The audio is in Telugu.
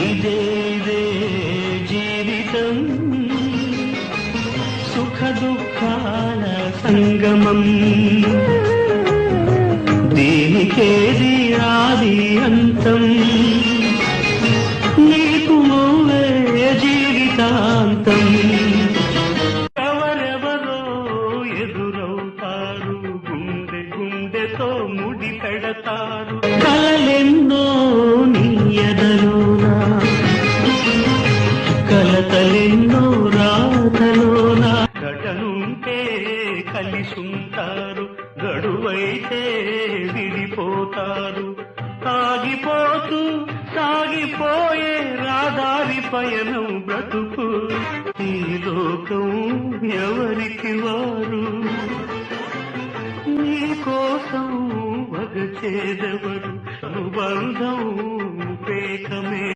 ఇదే జీవితం సుఖ దుఃఖాల సంగమం దీనికేది ఆది అంతం నీకు నువ్వే జీవితాంతం ఎవరెవరో ఎదురవుతారు గుండె గుండెతో ముడి పెడతారు కలలెన్నో నీ ఎదలోనా కలతలెన్నో రాతలోనా గడనుంటే కలిసుంటారు గడువైతే విడిపోతారు ఆగిపోతూ సాగిపోయే రాదారి పయనం బ్రతుకు ఈ లోకం ఎవరికి వారు నీ కోసం వగచేదెవరు అనుబంధం పేకమే